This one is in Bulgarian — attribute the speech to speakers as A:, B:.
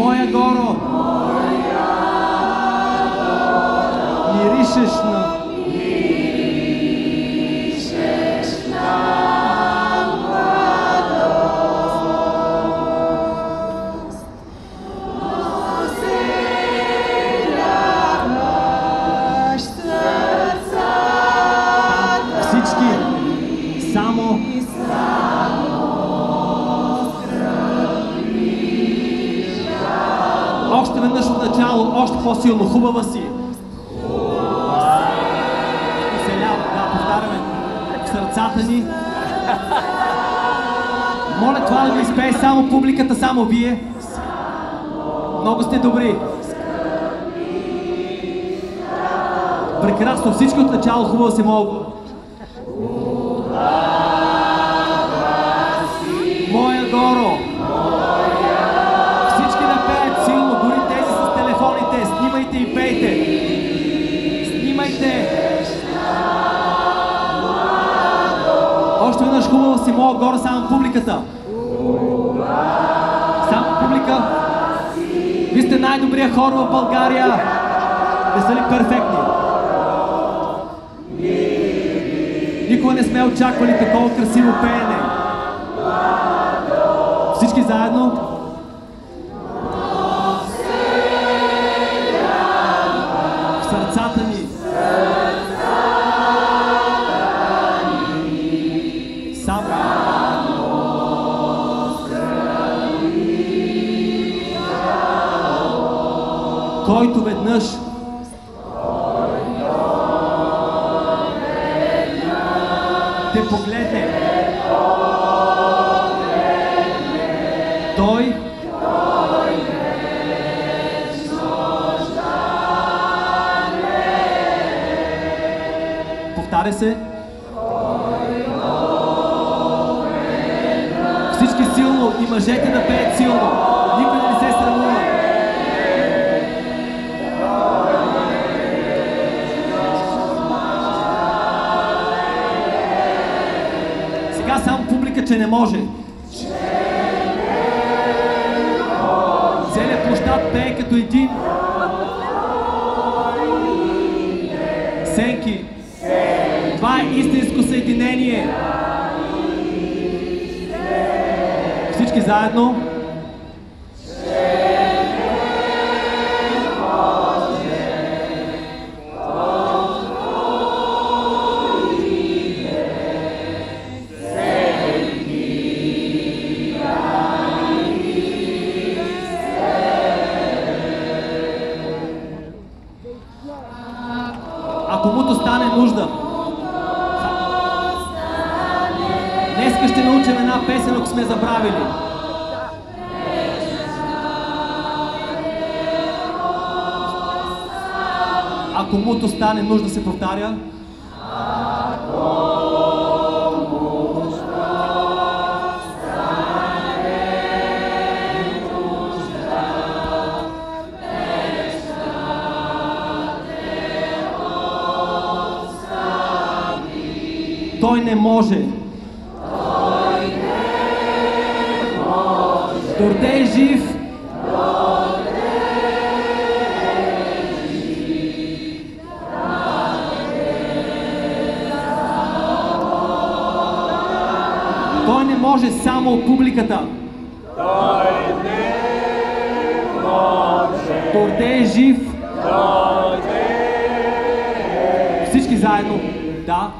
A: Моя Горо, миришеш на... Само още веднъж от начало, още по-силно, хубава си. Оселява, да, повтаряме в сърцата ни. Моля това да ви изпее само публиката, само вие. Много сте добри. Прекрасно, всички от начало, хубаво се могат. Моя Горо! Всички да пеят силно, дори тези с телефоните. Снимайте и пейте. Снимайте. Още веднъж хубаво си, моя Горо, само публиката. Само публика. Вие сте най-добрия хор в България. Не са ли перфектни? Никога не сме очаквали такова красиво пеене. Всички заедно. В сърцата ни. Само. Който веднъж те погледне, той повтаря се. Всички силно и мъжете да пеят силно. Никой да не се срамува. Сега само публика, че не може. Целият площад пее като един. Сенки. Това е истинско съединение. Всички заедно. Ако му то стане нужда. Днеска ще научим една песен, ако сме забравили. Ако му то стане нужда, се повтаря. Той не може. Дорде е жив. Той не може, само публиката.
B: Той не може.
A: Дорде е жив.
B: Дорде е жив.
A: Всички заедно. Да.